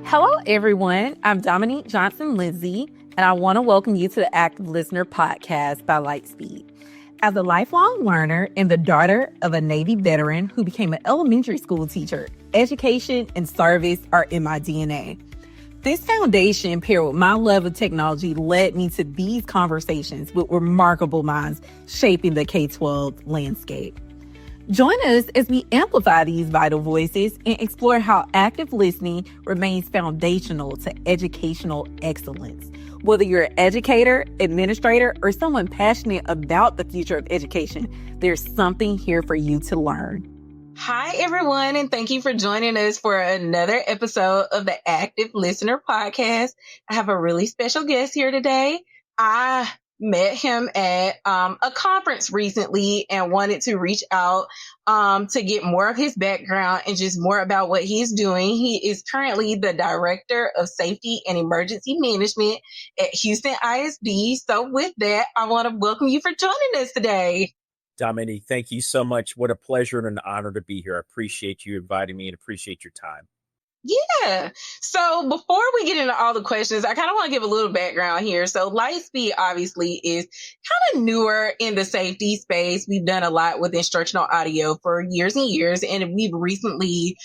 Hello, everyone. I'm Dominique Johnson-Lindsay, and I want to welcome you to the Active Listener podcast by Lightspeed. As a lifelong learner and the daughter of a Navy veteran who became an elementary school teacher, education and service are in my DNA. This foundation, paired with my love of technology, led me to these conversations with remarkable minds shaping the K-12 landscape. Join us as we amplify these vital voices and explore how active listening remains foundational to educational excellence. Whether you're an educator, administrator, or someone passionate about the future of education, there's something here for you to learn. Hi, everyone, and thank you for joining us for another episode of the Active Listener Podcast. I have a really special guest here today. I met him at a conference recently and wanted to reach out to get more of his background and just more about what he's doing. He is currently the Director of Safety and Emergency Management at Houston ISD. So with that, I want to welcome you for joining us today. Dominique, thank you so much. What a pleasure and an honor to be here. I appreciate you inviting me and appreciate your time. Yeah. So before we get into all the questions, I kind of want to give a little background here. So Lightspeed obviously is kind of newer in the safety space. We've done a lot with instructional audio for years and years, and we've recently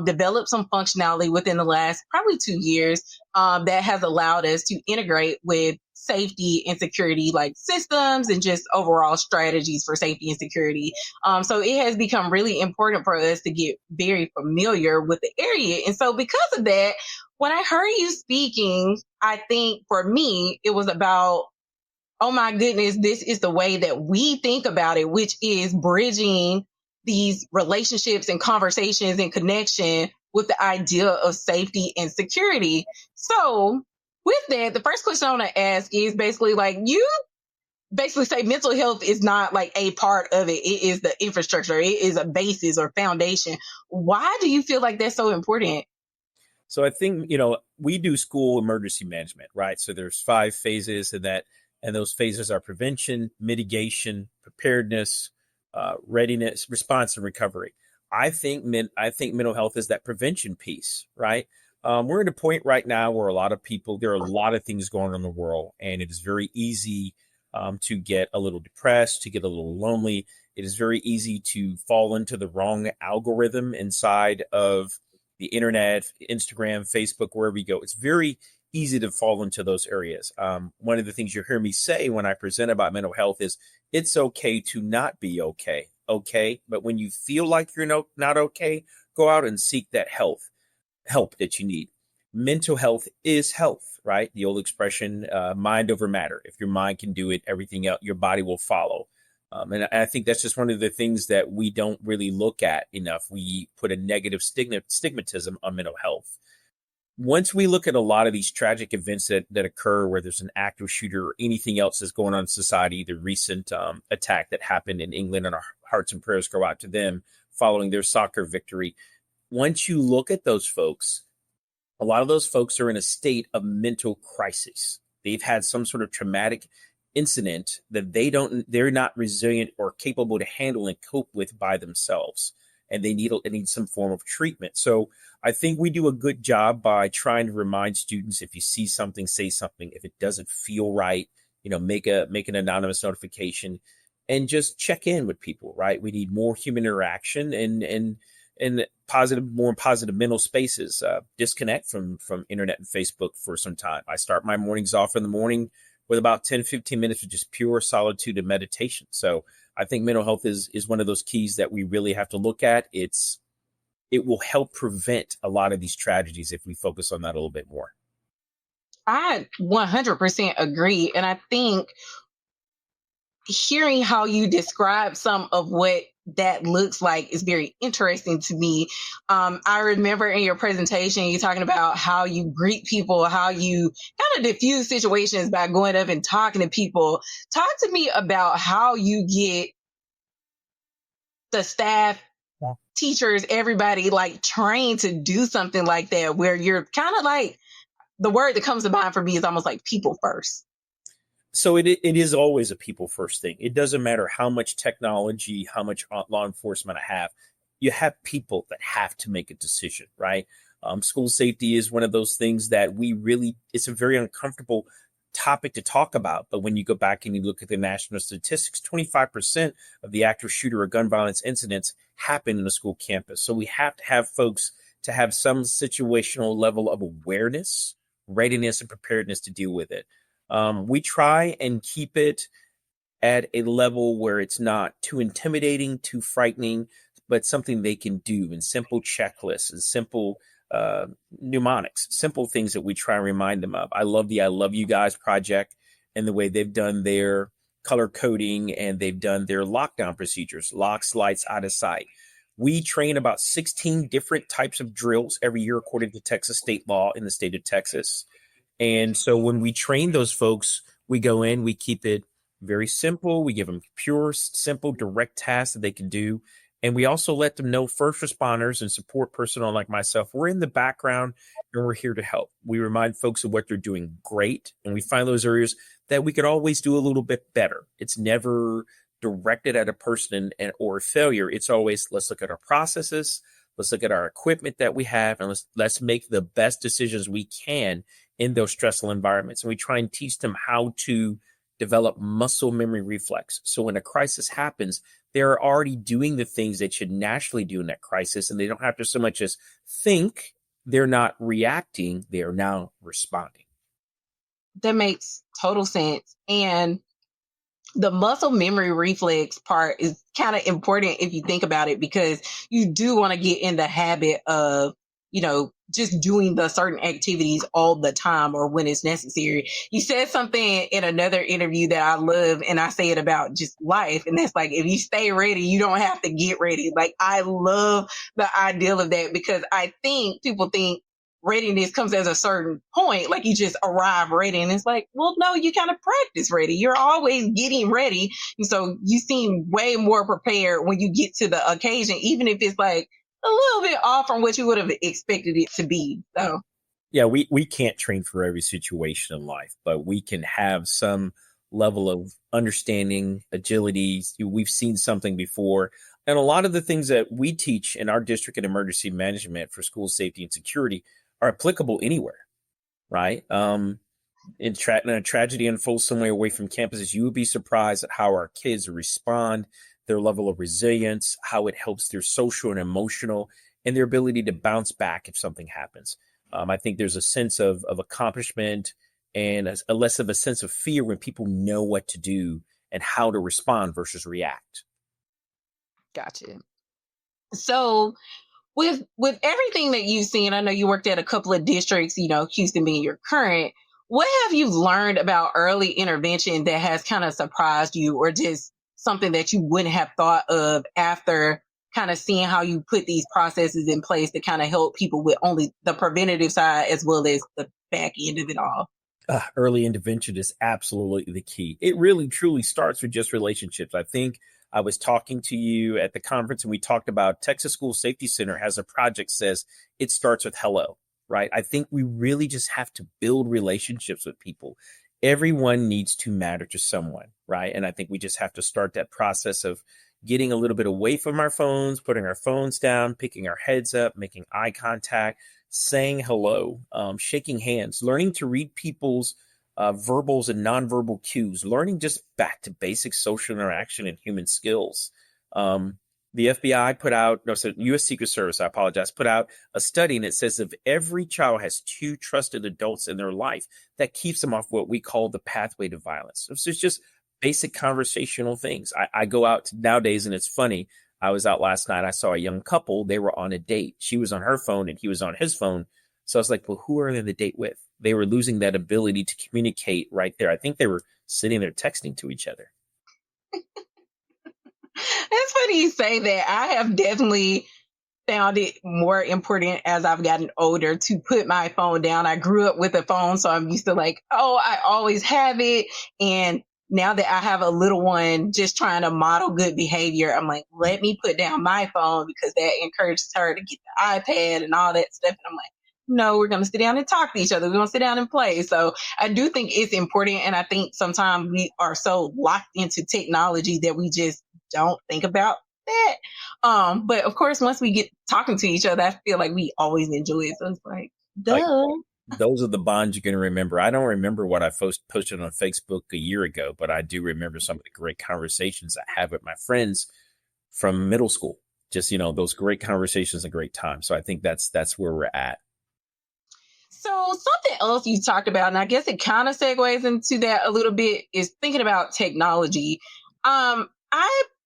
developed some functionality within the last probably 2 years that has allowed us to integrate with safety and security like systems and just overall strategies for safety and security. So it has become really important for us to get very familiar with the area. And so because of that, when I heard you speaking, I think for me, it was about, oh my goodness, this is the way that we think about it, which is bridging these relationships and conversations and connection with the idea of safety and security. So with that, the first question I want to ask is basically like, you basically say mental health is not like a part of it. It is the infrastructure. It is a basis or foundation. Why do you feel like that's so important? So I think, we do school emergency management, right? So there's 5 phases in that, and those phases are prevention, mitigation, preparedness, readiness, response, and recovery. I think mental health is that prevention piece, right? We're at a point right now where there are a lot of things going on in the world, and it is very easy to get a little depressed, to get a little lonely. It is very easy to fall into the wrong algorithm inside of the internet, Instagram, Facebook, wherever you go. It's very easy to fall into those areas. One of the things you hear me say when I present about mental health is it's okay to not be okay. Okay. But when you feel like you're not okay, go out and seek that help that you need. Mental health is health, right? The old expression, mind over matter. If your mind can do it, everything else, your body will follow. And I think that's just one of the things that we don't really look at enough. We put a negative stigmatism on mental health. Once we look at a lot of these tragic events that occur where there's an active shooter or anything else that's going on in society, the recent attack that happened in England, and our hearts and prayers go out to them following their soccer victory. Once you look at those folks, a lot of those folks are in a state of mental crisis. They've had some sort of traumatic incident that they're not resilient or capable to handle and cope with by themselves. And they need some form of treatment. So I think we do a good job by trying to remind students, if you see something, say something. If it doesn't feel right, make an anonymous notification and just check in with people, right? We need more human interaction and more positive mental spaces. Disconnect from internet and Facebook for some time. I start my mornings off in the morning with about 10, 15 minutes of just pure solitude and meditation. So I think mental health is one of those keys that we really have to look at. It will help prevent a lot of these tragedies if we focus on that a little bit more. I 100% agree. And I think hearing how you describe some of what that looks like is very interesting to me. I remember in your presentation, you talking about how you greet people, how you kind of diffuse situations by going up and talking to people. Talk to me about how you get the staff, teachers, everybody like trained to do something like that, where you're kind of like, the word that comes to mind for me is almost like people first. So it is always a people first thing. It doesn't matter how much technology, how much law enforcement I have. You have people that have to make a decision, right? School safety is one of those things that it's a very uncomfortable topic to talk about. But when you go back and you look at the national statistics, 25% of the active shooter or gun violence incidents happen in a school campus. So we have to have folks to have some situational level of awareness, readiness, and preparedness to deal with it. We try and keep it at a level where it's not too intimidating, too frightening, but something they can do in simple checklists and simple mnemonics, simple things that we try and remind them of. I love the I Love You Guys project and the way they've done their color coding and they've done their lockdown procedures, locks, lights, out of sight. We train about 16 different types of drills every year according to Texas state law in the state of Texas. And so when we train those folks, we go in, we keep it very simple. We give them pure, simple, direct tasks that they can do. And we also let them know first responders and support personnel like myself, we're in the background and we're here to help. We remind folks of what they're doing great. And we find those areas that we could always do a little bit better. It's never directed at a person or failure. It's always, let's look at our processes. Let's look at our equipment that we have, and let's make the best decisions we can in those stressful environments. And we try and teach them how to develop muscle memory reflex. So when a crisis happens, they're already doing the things they should naturally do in that crisis, and they don't have to so much as think. They're not reacting. They are now responding. That makes total sense. And the muscle memory reflex part is kind of important if you think about it, because you do want to get in the habit of, just doing the certain activities all the time or when it's necessary. You said something in another interview that I love, and I say it about just life. And that's like, if you stay ready, you don't have to get ready. Like, I love the ideal of that, because I think people think readiness comes at a certain point, like you just arrive ready. And it's like, well, no, you kind of practice ready. You're always getting ready. And so you seem way more prepared when you get to the occasion, even if it's like a little bit off from what you would have expected it to be. So, yeah, we can't train for every situation in life, but we can have some level of understanding, agility. We've seen something before. And a lot of the things that we teach in our district in emergency management for school safety and security are applicable anywhere, right? In a tragedy unfolds somewhere away from campuses, you would be surprised at how our kids respond, their level of resilience, how it helps their social and emotional, and their ability to bounce back if something happens. I think there's a sense of accomplishment and a less of a sense of fear when people know what to do and how to respond versus react. Gotcha. So with everything that you've seen, I know you worked at a couple of districts, Houston being your current. What have you learned about early intervention that has kind of surprised you, or just something that you wouldn't have thought of after kind of seeing how you put these processes in place to kind of help people with only the preventative side as well as the back end of it all? Early intervention is absolutely the key. It really, truly starts with just relationships. I think I was talking to you at the conference and we talked about Texas School Safety Center has a project says it starts with hello, right? I think we really just have to build relationships with people. Everyone needs to matter to someone, right? And I think we just have to start that process of getting a little bit away from our phones, putting our phones down, picking our heads up, making eye contact, saying hello, shaking hands, learning to read people's verbals and nonverbal cues, learning just back to basic social interaction and human skills. The FBI U.S. Secret Service, I apologize, put out a study, and it says if every child has 2 trusted adults in their life, that keeps them off what we call the pathway to violence. So it's just basic conversational things. I go out nowadays, and it's funny. I was out last night. I saw a young couple. They were on a date. She was on her phone, and he was on his phone. So I was like, well, who are they on the date with? They were losing that ability to communicate right there. I think they were sitting there texting to each other. It's funny you say that. I have definitely found it more important as I've gotten older to put my phone down. I grew up with a phone, so I'm used to like, I always have it. And now that I have a little one, just trying to model good behavior, I'm like, let me put down my phone, because that encourages her to get the iPad and all that stuff. And I'm like, no, we're going to sit down and talk to each other. We're going to sit down and play. So I do think it's important. And I think sometimes we are so locked into technology that we just don't think about that. But of course, once we get talking to each other, I feel like we always enjoy it. So it's like, Like, duh. those are the bonds you're going to remember. I don't remember what I posted on Facebook a year ago, but I do remember some of the great conversations I have with my friends from middle school. Just, those great conversations and great times. So I think that's where we're at. So something else you talked about, and I guess it kind of segues into that a little bit, is thinking about technology. I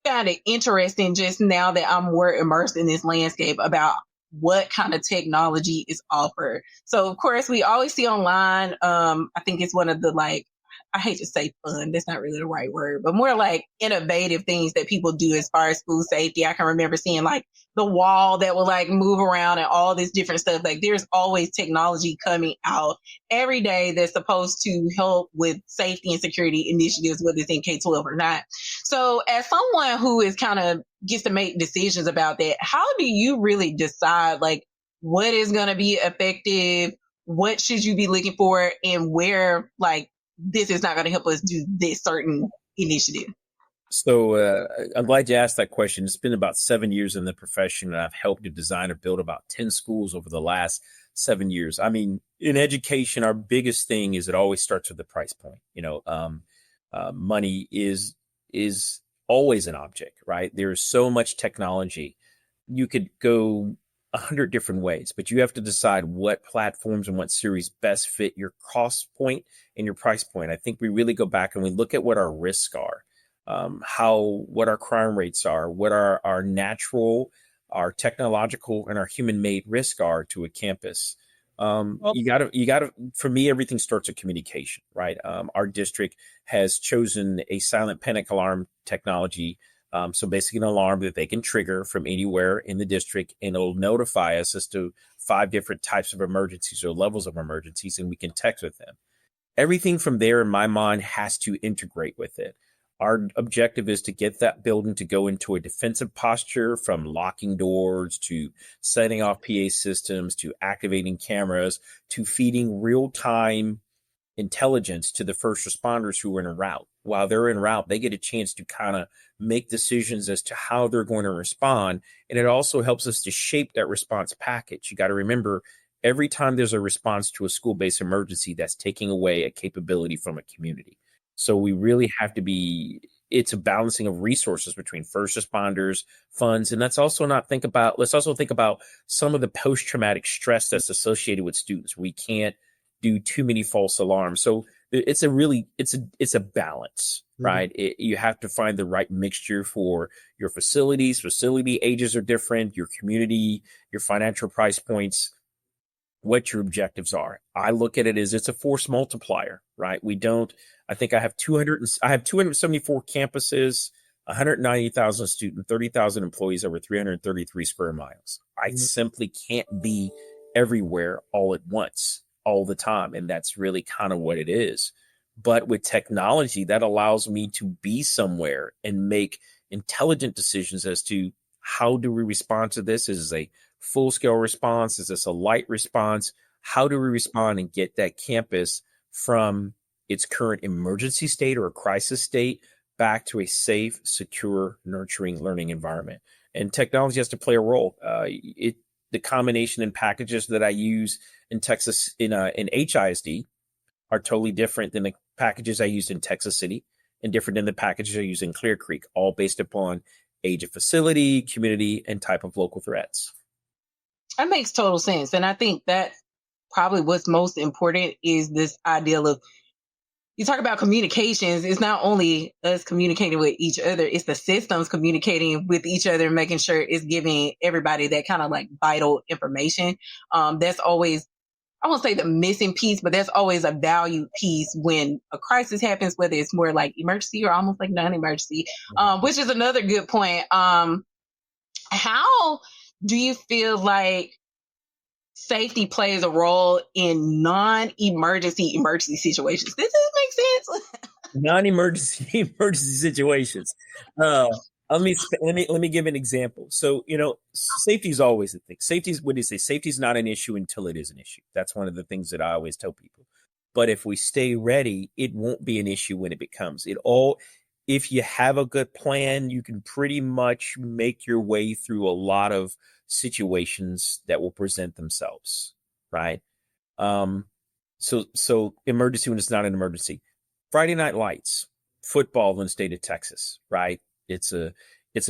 found it interesting just now that I'm more immersed in this landscape about what kind of technology is offered. So of course we always see online, I think it's one of the I hate to say fun, that's not really the right word, but more like innovative things that people do as far as school safety. I can remember seeing the wall that will move around and all this different stuff. There's always technology coming out every day that's supposed to help with safety and security initiatives, whether it's in K-12 or not. So as someone who is kind of gets to make decisions about that, how do you really decide what is going to be effective? What should you be looking for, and where this is not going to help us do this certain initiative? So I'm glad you asked that question. It's been about 7 years in the profession, and I've helped to design or build about 10 schools over the last 7 years. I mean, in education, our biggest thing is it always starts with the price point. Money is always an object, right? There's so much technology. You could go 100 different ways, but you have to decide what platforms and what series best fit your cost point and your price point. I think we really go back and we look at what our risks are, what our crime rates are, what our natural, our technological, and our human-made risks are to a campus. You gotta, for me, everything starts with communication, right? Our district has chosen a silent panic alarm technology. So basically an alarm that they can trigger from anywhere in the district, and it'll notify us as to 5 different types of emergencies or levels of emergencies, and we can text with them. Everything from there, in my mind, has to integrate with it. Our objective is to get that building to go into a defensive posture, from locking doors to setting off PA systems to activating cameras to feeding real-time intelligence to the first responders who are en route. While they're en route, they get a chance to kind of make decisions as to how they're going to respond. And it also helps us to shape that response package. You got to remember, every time there's a response to a school-based emergency, that's taking away a capability from a community. So we really have to it's a balancing of resources between first responders, funds, and let's also think about some of the post-traumatic stress that's associated with students. We can't do too many false alarms. So it's a balance, right? You have to find the right mixture for your facilities. Facility ages are different, your community, your financial price points, what your objectives are. I look at it as it's a force multiplier, right? I think I have 274 campuses, 190,000 students, 30,000 employees, over 333 square miles. I simply can't be everywhere all at once, all the time. And that's really kind of what it is. But with technology, that allows me to be somewhere and make intelligent decisions as to how do we respond to this? Is this a full-scale response? Is this a light response? How do we respond and get that campus from its current emergency state or a crisis state back to a safe, secure, nurturing learning environment? And technology has to play a role. The combination and packages that I use in Texas in HISD are totally different than the packages I used in Texas City, and different than the packages I use in Clear Creek, all based upon age of facility, community, and type of local threats. That makes total sense. And I think that probably what's most important is this idea of, you talk about communications, it's not only us communicating with each other, it's the systems communicating with each other and making sure it's giving everybody that kind of vital information. That's always, I won't say the missing piece, but that's always a valued piece when a crisis happens, whether it's more emergency or almost non-emergency, which is another good point. How do you feel like safety plays a role in non-emergency emergency situations? Does this make sense? Non-emergency emergency situations. Let me give an example. So, safety is always a thing. Safety is not an issue until it is an issue. That's one of the things that I always tell people. But if we stay ready, it won't be an issue when it becomes. if you have a good plan, you can pretty much make your way through a lot of situations that will present themselves, right? So emergency when it's not an emergency. Friday Night Lights, football in the state of Texas, right? It's a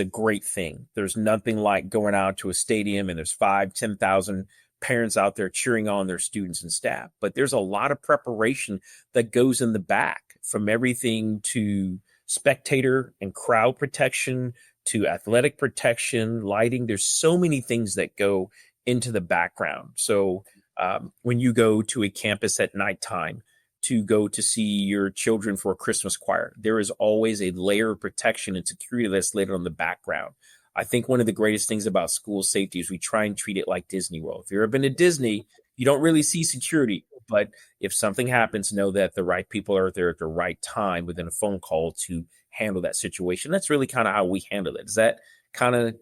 great thing. There's nothing like going out to a stadium and there's 5,000-10,000 parents out there cheering on their students and staff. But there's a lot of preparation that goes in the back, from everything to spectator and crowd protection to athletic protection, lighting. There's so many things that go into the background. So when you go to a campus at nighttime to go to see your children for a Christmas choir, there is always a layer of protection and security that's laid on the background. I think one of the greatest things about school safety is we try and treat it like Disney World. If you've ever been to Disney, you don't really see security, but if something happens, know that the right people are there at the right time within a phone call to handle that situation. That's really kind of how we handle it. Is that kind of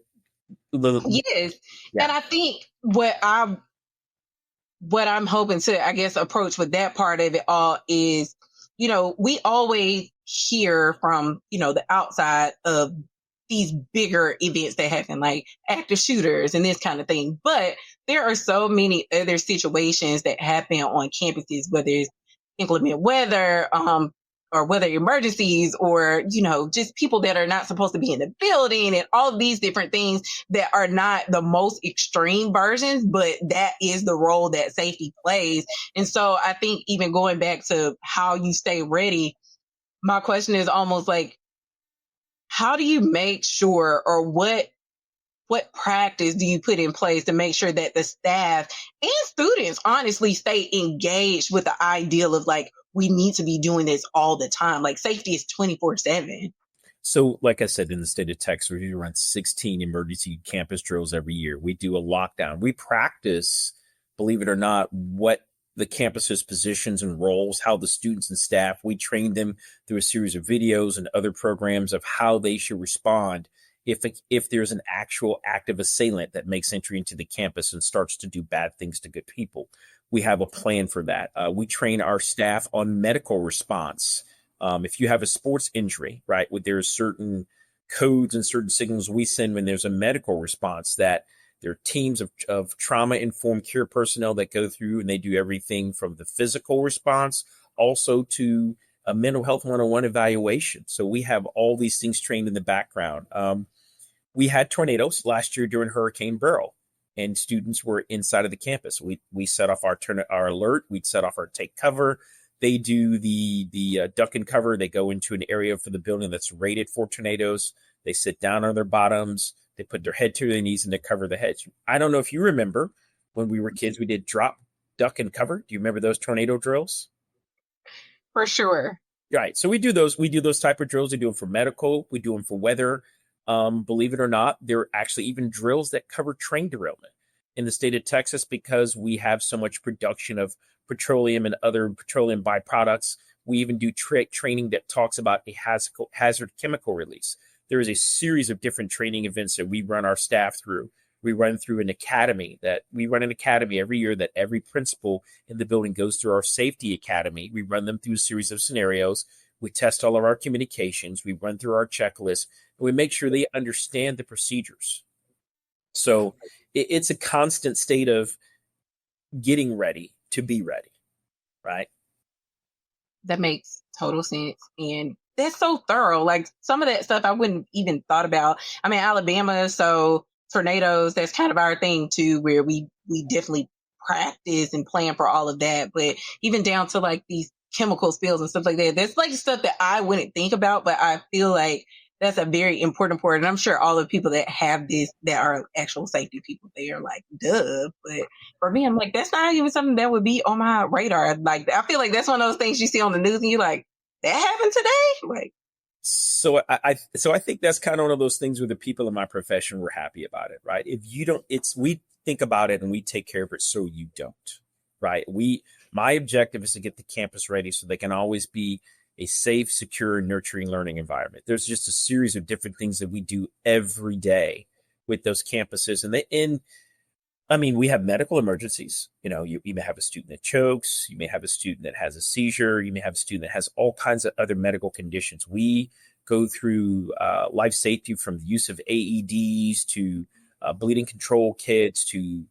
Yes. Yeah. And I think what I'm hoping to, I guess, approach with that part of it all is, we always hear from, the outside of these bigger events that happen, like active shooters and this kind of thing. But there are so many other situations that happen on campuses, whether it's inclement weather, or weather emergencies, or, just people that are not supposed to be in the building, and all of these different things that are not the most extreme versions, but that is the role that safety plays. And so I think even going back to how you stay ready, my question is almost like, how do you make sure, or what practice do you put in place to make sure that the staff and students honestly stay engaged with the ideal of like, we need to be doing this all the time? Like, safety is 24/7. So like I said, in the state of Texas, we run 16 emergency campus drills every year. We do a lockdown. We practice, believe it or not, what the campus's positions and roles, how the students and staff, we train them through a series of videos and other programs of how they should respond if there's an actual active assailant that makes entry into the campus and starts to do bad things to good people. We have a plan for that. We train our staff on medical response. If you have a sports injury, right, there's certain codes and certain signals we send when there's a medical response, that there are teams of trauma-informed care personnel that go through, and they do everything from the physical response also to a mental health 101 evaluation. So we have all these things trained in the background. We had tornadoes last year during Hurricane Beryl, and students were inside of the campus. We set off our alert. We'd set off our take cover. They do the duck and cover. They go into an area for the building that's rated for tornadoes. They sit down on their bottoms. They put their head to their knees and they cover the heads. I don't know if you remember when we were kids, we did drop, duck, and cover. Do you remember those tornado drills? For sure. Right. So we do those. We do those type of drills. We do them for medical. We do them for weather. Believe it or not, there are actually even drills that cover train derailment in the state of Texas, because we have so much production of petroleum and other petroleum byproducts. We even do training that talks about a hazard chemical release. There is a series of different training events that we run our staff through. We run through an academy every year that every principal in the building goes through our safety academy. We run them through a series of scenarios. We test all of our communications. We run through our checklist, and we make sure they understand the procedures. So it's a constant state of getting ready to be ready, right? That makes total sense. And that's so thorough. Like, some of that stuff I wouldn't even thought about. I'm in Alabama, so tornadoes, that's kind of our thing too, where we definitely practice and plan for all of that. But even down to like these chemical spills and stuff like that, that's like stuff that I wouldn't think about, but I feel like that's a very important part. And I'm sure all the people that have this, that are actual safety people, they are like, duh. But for me, I'm like, that's not even something that would be on my radar. Like, I feel like that's one of those things you see on the news and you're like, that happened today? Like, so I think that's kind of one of those things where the people in my profession were happy about it, right? If you don't, we think about it and we take care of it so you don't, right? My objective is to get the campus ready so they can always be a safe, secure, nurturing learning environment. There's just a series of different things that we do every day with those campuses. We have medical emergencies. You may have a student that chokes. You may have a student that has a seizure. You may have a student that has all kinds of other medical conditions. We go through life safety, from the use of AEDs to bleeding control kits to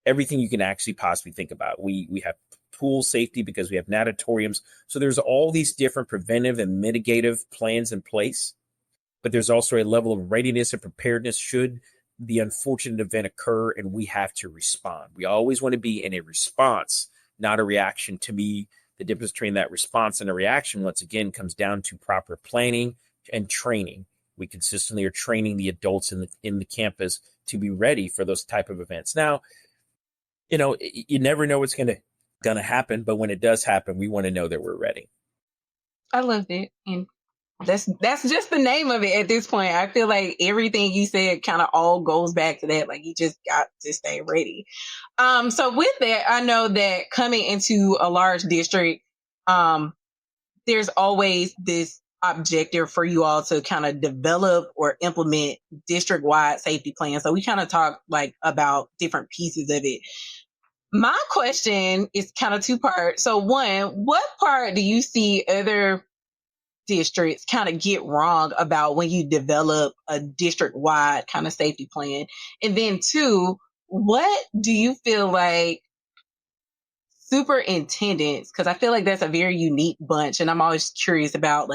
everything you can actually possibly think about. We have pool safety because we have natatoriums. So there's all these different preventive and mitigative plans in place, but there's also a level of readiness and preparedness should the unfortunate event occur and we have to respond. We always want to be in a response, not a reaction. To me, the difference between that response and a reaction, once again, comes down to proper planning and training. We consistently are training the adults in the campus to be ready for those type of events. Now, you never know what's going to happen, but when it does happen, we want to know that we're ready. I loved it. And that's just the name of it at this point. I feel like everything you said kind of all goes back to that. Like, you just got to stay ready. So with that, I know that coming into a large district, there's always this objective for you all to kind of develop or implement district-wide safety plans. So we kind of talk about different pieces of it. My question is kind of two parts. So one, what part do you see other districts kind of get wrong about when you develop a district-wide kind of safety plan? And then two, what do you feel like superintendents, because I feel like that's a very unique bunch, and I'm always curious about,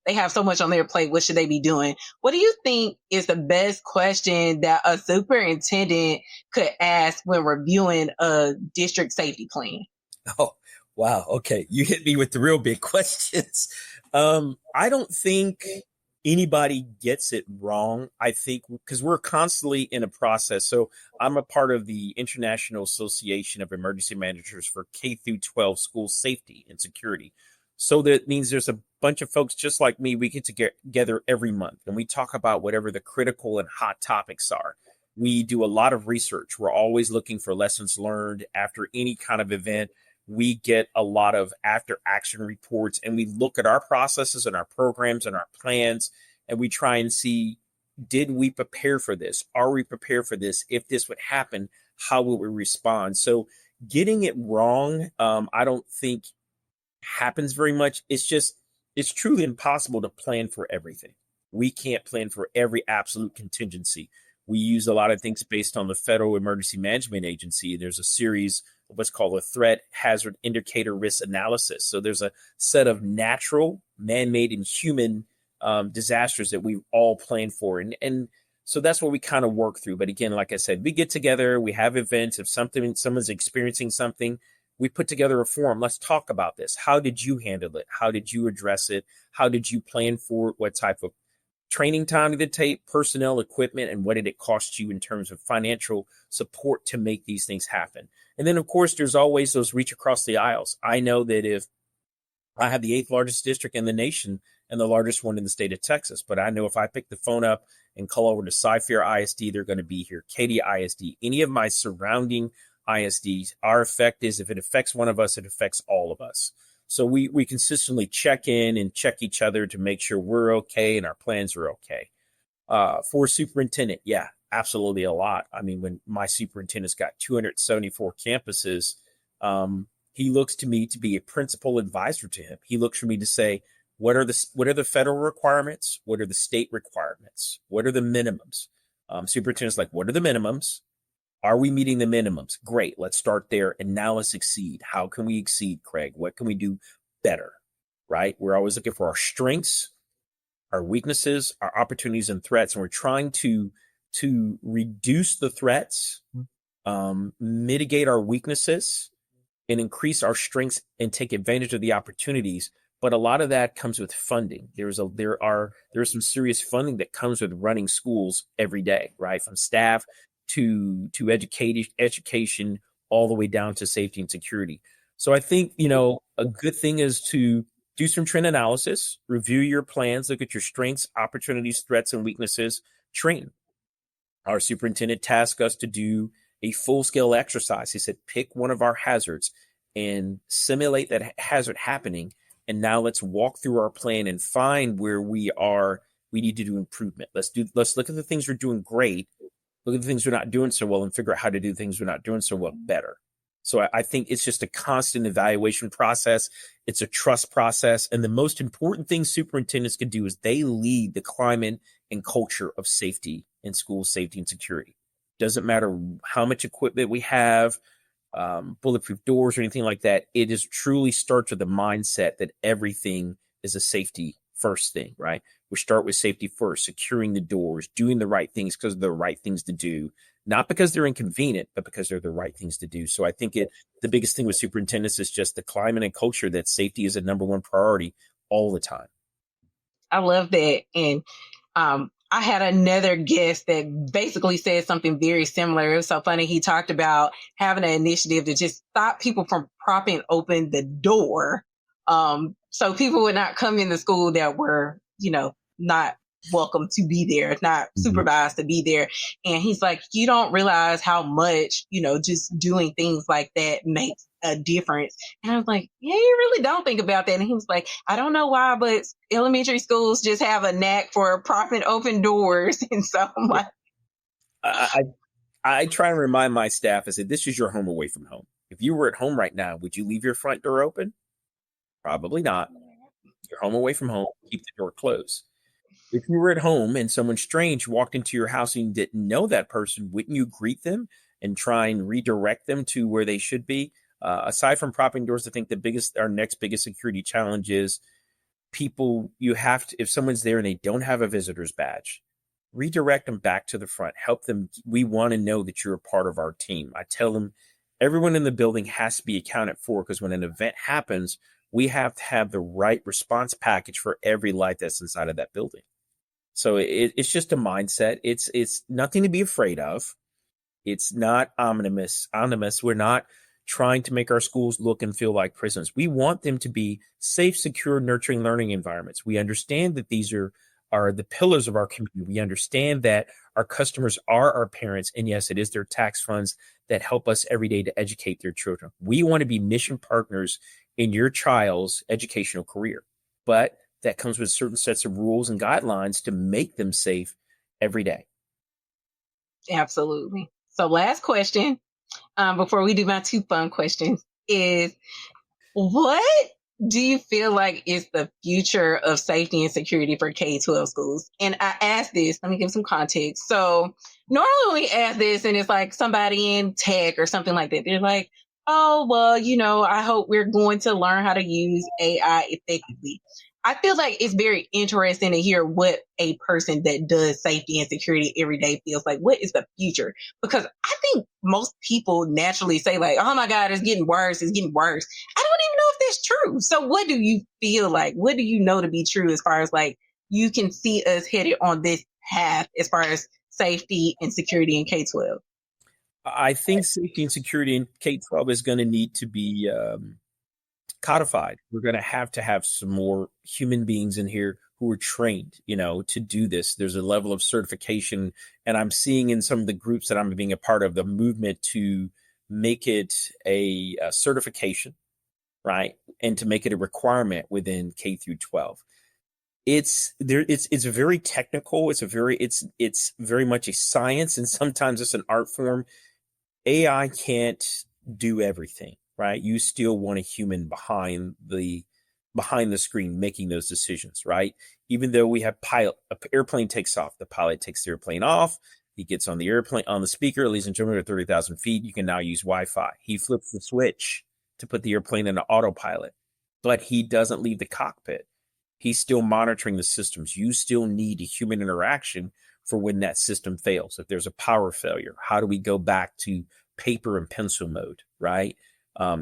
they have so much on their plate, what should they be doing? What do you think is the best question that a superintendent could ask when reviewing a district safety plan? Oh, wow. Okay. You hit me with the real big questions. I don't think anybody gets it wrong. I think because we're constantly in a process. So I'm a part of the International Association of Emergency Managers for K through 12 school safety and security. So that means there's a bunch of folks just like me. We get together every month and we talk about whatever the critical and hot topics are. We do a lot of research. We're always looking for lessons learned after any kind of event. We get a lot of after action reports and we look at our processes and our programs and our plans and we try and see, did we prepare for this? Are we prepared for this? If this would happen, how would we respond? So getting it wrong, I don't think happens very much. It's truly impossible to plan for everything. We can't plan for every absolute contingency. We use a lot of things based on the Federal Emergency Management Agency. There's a series of what's called a threat hazard indicator risk analysis. So there's a set of natural, man-made, and human disasters that we all plan for. And so that's what we kind of work through. But again, like I said, we get together, we have events. If someone's experiencing something, we put together a forum. Let's talk about this. How did you handle it? How did you address it? How did you plan for it? What type of training time did it take, personnel, equipment, and what did it cost you in terms of financial support to make these things happen? And then, of course, there's always those reach across the aisles. I know that if I have the 8th largest district in the nation and the largest one in the state of Texas, but I know if I pick the phone up and call over to Cy-Fair ISD, they're going to be here. Katy ISD, any of my surrounding ISDs, our effect is if it affects one of us, it affects all of us. So we consistently check in and check each other to make sure we're okay and our plans are okay. For superintendent, yeah, absolutely a lot. I mean, when my superintendent's got 274 campuses, he looks to me to be a principal advisor to him. He looks for me to say, what are the federal requirements? What are the state requirements? What are the minimums? Superintendent's like, what are the minimums? Are we meeting the minimums? Great. Let's start there. And now let's exceed. How can we exceed, Craig? What can we do better? Right? We're always looking for our strengths, our weaknesses, our opportunities and threats. And we're trying to reduce the threats, mitigate our weaknesses, and increase our strengths and take advantage of the opportunities. But a lot of that comes with funding. There's some serious funding that comes with running schools every day, right? From staff to education, all the way down to safety and security. So I think, a good thing is to do some trend analysis, review your plans, look at your strengths, opportunities, threats, and weaknesses, train. Our superintendent tasked us to do a full-scale exercise. He said, pick one of our hazards and simulate that hazard happening. And now let's walk through our plan and find where we need to do improvement. Let's look at the things we're doing great. Look at the things we're not doing so well and figure out how to do things we're not doing so well better. So I think it's just a constant evaluation process. It's a trust process. And the most important thing superintendents can do is they lead the climate and culture of safety in school safety and security. Doesn't matter how much equipment we have, bulletproof doors or anything like that. It is truly starts with the mindset that everything is a safety first thing, right? We start with safety first, securing the doors, doing the right things because they're the right things to do, not because they're inconvenient, but because they're the right things to do. So I think the biggest thing with superintendents is just the climate and culture that safety is a number one priority all the time. I love that. And I had another guest that basically said something very similar. It was so funny. He talked about having an initiative to just stop people from propping open the door. So people would not come into school that were, not welcome to be there, not supervised to be there. And he's like, you don't realize how much, just doing things like that makes a difference. And I was like, yeah, you really don't think about that. And he was like, I don't know why, but elementary schools just have a knack for propping open doors. And so I'm like, I try and remind my staff, I said, this is your home away from home. If you were at home right now, would you leave your front door open? Probably not. You're home away from home, keep the door closed. If you were at home and someone strange walked into your house and you didn't know that person, wouldn't you greet them and try and redirect them to where they should be? Aside from propping doors, I think our next biggest security challenge is people, if someone's there and they don't have a visitor's badge, redirect them back to the front, help them. We want to know that you're a part of our team. I tell them everyone in the building has to be accounted for because when an event happens, we have to have the right response package for every light that's inside of that building. So it's just a mindset. It's nothing to be afraid of. It's not ominous. We're not trying to make our schools look and feel like prisons. We want them to be safe, secure, nurturing learning environments. We understand that these are the pillars of our community. We understand that our customers are our parents. And yes, it is their tax funds that help us every day to educate their children. We want to be mission partners in your child's educational career. But that comes with certain sets of rules and guidelines to make them safe every day. Absolutely. So last question, before we do my 2 fun questions, is what do you feel like is the future of safety and security for K-12 schools? And I asked this, let me give some context. So normally when we ask this and it's like somebody in tech or something like that, they're like, oh, well, I hope we're going to learn how to use AI effectively. I feel like it's very interesting to hear what a person that does safety and security every day feels like. What is the future? Because I think most people naturally say like, oh my God, it's getting worse. It's getting worse. I don't even know if that's true. So what do you feel like? What do you know to be true as far as like you can see us headed on this path as far as safety and security in K-12? I think safety and security in K-12 is going to need to be codified. We're going to have some more human beings in here who are trained, to do this. There's a level of certification, and I'm seeing in some of the groups that I'm being a part of the movement to make it a certification, right, and to make it a requirement within K through 12. It's very technical. It's very much a science, and sometimes it's an art form. AI can't do everything. Right, you still want a human behind the screen making those decisions, right? Even though we have an airplane takes off, the pilot takes the airplane off, he gets on the airplane, on the speaker, ladies and gentlemen, at 30,000 feet, you can now use Wi-Fi. He flips the switch to put the airplane in autopilot, but he doesn't leave the cockpit. He's still monitoring the systems. You still need a human interaction for when that system fails. If there's a power failure, how do we go back to paper and pencil mode, right?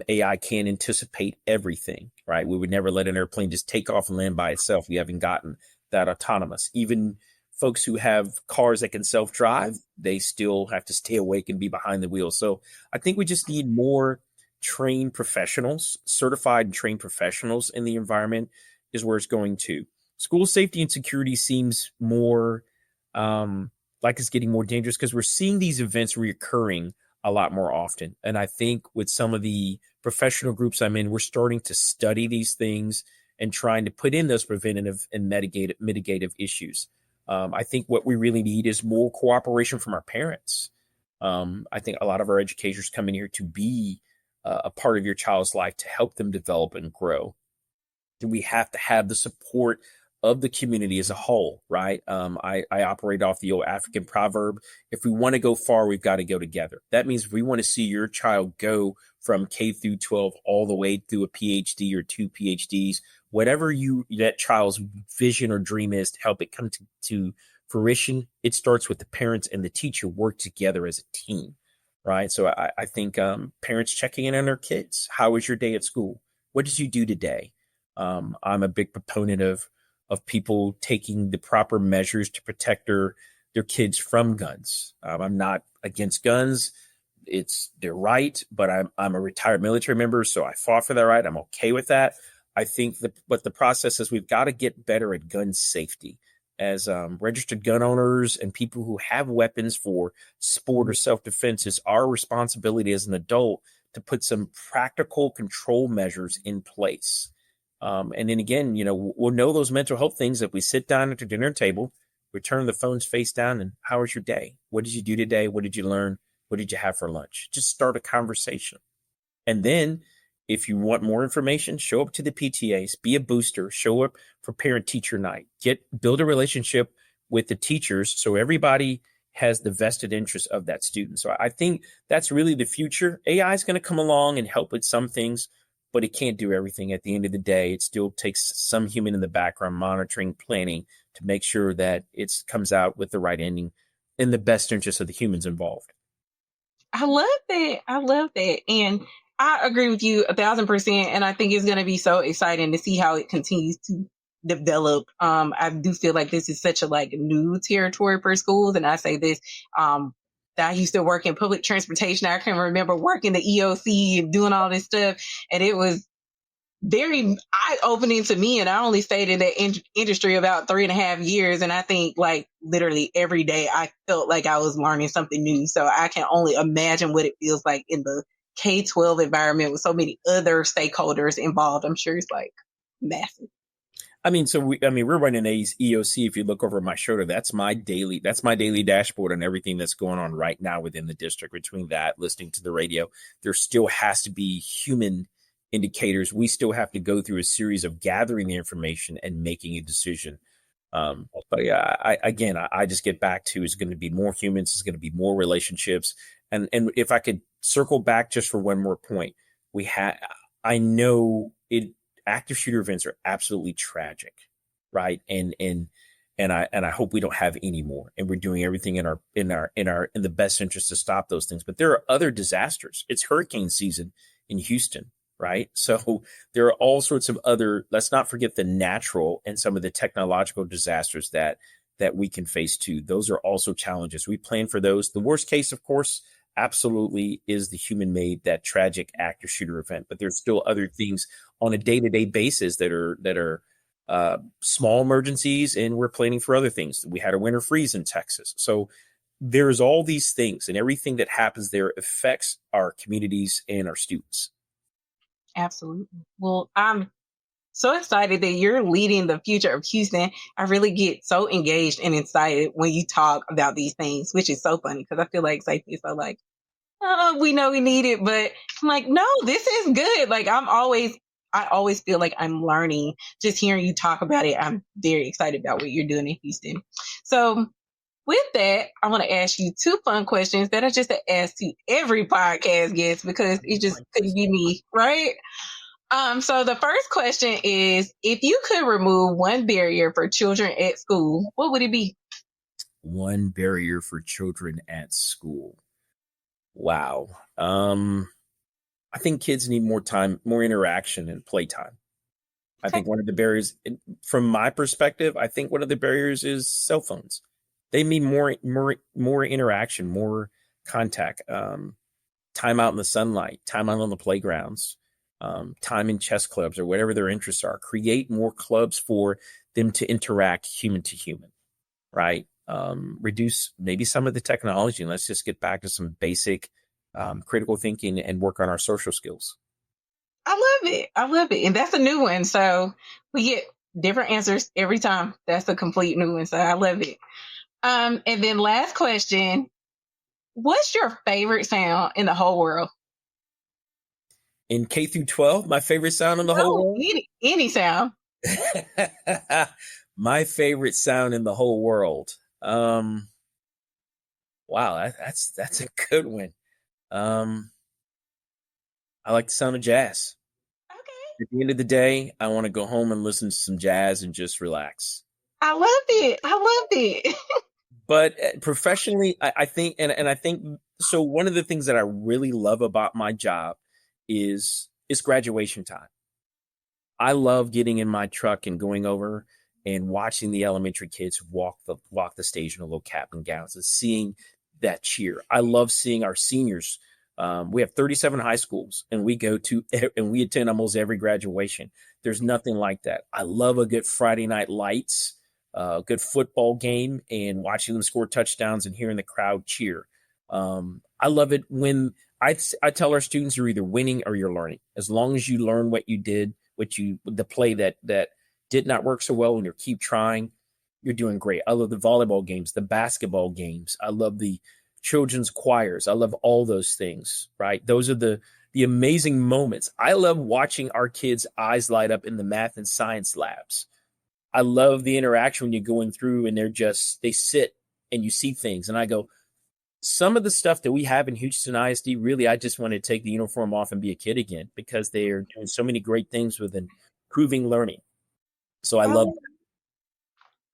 AI can't anticipate everything, right? We would never let an airplane just take off and land by itself. We haven't gotten that autonomous. Even folks who have cars that can self-drive, they still have to stay awake and be behind the wheel. So I think we just need more trained professionals, certified and trained professionals in the environment is where it's going to. School safety and security seems more like it's getting more dangerous because we're seeing these events reoccurring a lot more often. And I think with some of the professional groups I'm in, we're starting to study these things and trying to put in those preventative and mitigative issues. I think what we really need is more cooperation from our parents. I think a lot of our educators come in here to be a part of your child's life to help them develop and grow, then we have to have the support of the community as a whole, right? I operate off the old African proverb: if we want to go far, we've got to go together. That means if we want to see your child go from K through 12 all the way through a PhD or 2 PhDs, whatever that child's vision or dream is, to help it come to fruition, it starts with the parents and the teacher work together as a team, right? So I think parents checking in on their kids. How was your day at school? What did you do today? I'm a big proponent of people taking the proper measures to protect their kids from guns. I'm not against guns. It's their right, but I'm a retired military member, so I fought for that right. I'm okay with that. I think what the process is, we've got to get better at gun safety. As registered gun owners and people who have weapons for sport or self-defense, it's our responsibility as an adult to put some practical control measures in place. And then again, we'll know those mental health things if we sit down at the dinner table, we turn the phones face down, and how was your day? What did you do today? What did you learn? What did you have for lunch? Just start a conversation. And then if you want more information, show up to the PTAs, be a booster, show up for parent-teacher night, build a relationship with the teachers so everybody has the vested interest of that student. So I think that's really the future. AI is going to come along and help with some things, but it can't do everything. At the end of the day, it still takes some human in the background monitoring, planning to make sure that it comes out with the right ending in the best interest of the humans involved. I love that. And I agree with you 1,000%. And I think it's going to be so exciting to see how it continues to develop. I do feel like this is such a new territory for schools. And I say this, that I used to work in public transportation. I can remember working the EOC and doing all this stuff. And it was very eye-opening to me. And I only stayed in that industry about 3.5 years. And I think literally every day I felt like I was learning something new. So I can only imagine what it feels like in the K-12 environment with so many other stakeholders involved. I'm sure it's massive. I mean, we're running EOC. If you look over my shoulder, that's my daily dashboard on everything that's going on right now within the district. Between that, listening to the radio, there still has to be human indicators. We still have to go through a series of gathering the information and making a decision. But yeah, I just get back to, it's going to be more humans, it's going to be more relationships. And if I could circle back just for one more point, I know active shooter events are absolutely tragic, right? And I hope we don't have any more. And we're doing everything in the best interest to stop those things. But there are other disasters. It's hurricane season in Houston, right? So there are all sorts of let's not forget the natural and some of the technological disasters that we can face too. Those are also challenges. We plan for those. The worst case, of course, absolutely is the human-made, that tragic active shooter event. But there's still other things on a day-to-day basis that are small emergencies, and we're planning for other things. We had a winter freeze in Texas. So there's all these things, and everything that happens there affects our communities and our students. Absolutely. Well, I'm so excited that you're leading the future of Houston. I really get so engaged and excited when you talk about these things, which is so funny because I feel like safety is so we know we need it, but I'm no, this is good. I always feel like I'm learning just hearing you talk about it. I'm very excited about what you're doing in Houston. So with that, I want to ask you 2 fun questions that I just ask to every podcast guest because it just couldn't be me, right? So the first question is, if you could remove one barrier for children at school, what would it be? One barrier for children at school. Wow. I think kids need more time, more interaction and playtime. I think one of the barriers, from my perspective, I think one of the barriers is cell phones. They need more interaction, more contact, time out in the sunlight, time out on the playgrounds, time in chess clubs or whatever their interests are. Create more clubs for them to interact human to human, right? Reduce maybe some of the technology, and let's just get back to some basic critical thinking and work on our social skills. I love it. And that's a new one. So we get different answers every time. That's a complete new one. So I love it. And then last question, what's your favorite sound in the whole world? In K through 12, my favorite sound in the whole world? Any sound. My favorite sound in the whole world. Wow, that's a good one. I like the sound of jazz. Okay. At the end of the day, I want to go home and listen to some jazz and just relax. I loved it. But professionally, I think, and I think, so one of the things that I really love about my job is graduation time. I love getting in my truck and going over and watching the elementary kids walk the stage in their little cap and gowns and seeing that cheer. I love seeing our seniors. We have 37 high schools, and we attend almost every graduation. There's nothing like that. I love a good Friday night lights, a good football game, and watching them score touchdowns and hearing the crowd cheer. I love it when I tell our students you're either winning or you're learning. As long as you learn what you did, the play that did not work so well, and you keep trying, you're doing great. I love the volleyball games, the basketball games. I love the children's choirs. I love all those things, right? Those are the amazing moments. I love watching our kids' eyes light up in the math and science labs. I love the interaction when you're going through and they sit and you see things. And I go, some of the stuff that we have in Houston ISD, really, I just want to take the uniform off and be a kid again, because they are doing so many great things with improving learning. So I love that.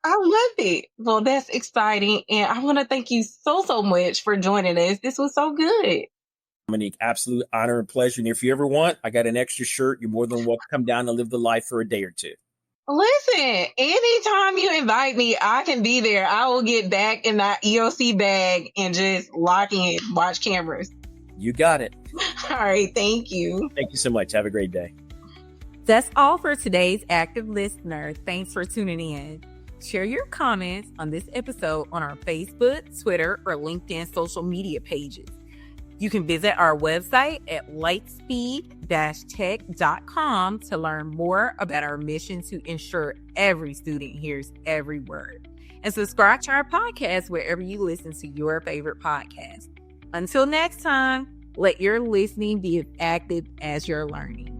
I love it. Well, that's exciting. And I want to thank you so much for joining us. This was so good. Dominique, absolute honor and pleasure. And if you ever want, I got an extra shirt. You're more than welcome to come down and live the life for a day or two. Listen, anytime you invite me, I can be there. I will get back in that EOC bag and just lock in, watch cameras. You got it. All right. Thank you. Thank you so much. Have a great day. That's all for today's Active Listener. Thanks for tuning in. Share your comments on this episode on our Facebook, Twitter, or LinkedIn social media pages. You can visit our website at lightspeed-tech.com to learn more about our mission to ensure every student hears every word. And subscribe to our podcast wherever you listen to your favorite podcast. Until next time, let your listening be as active as your learning.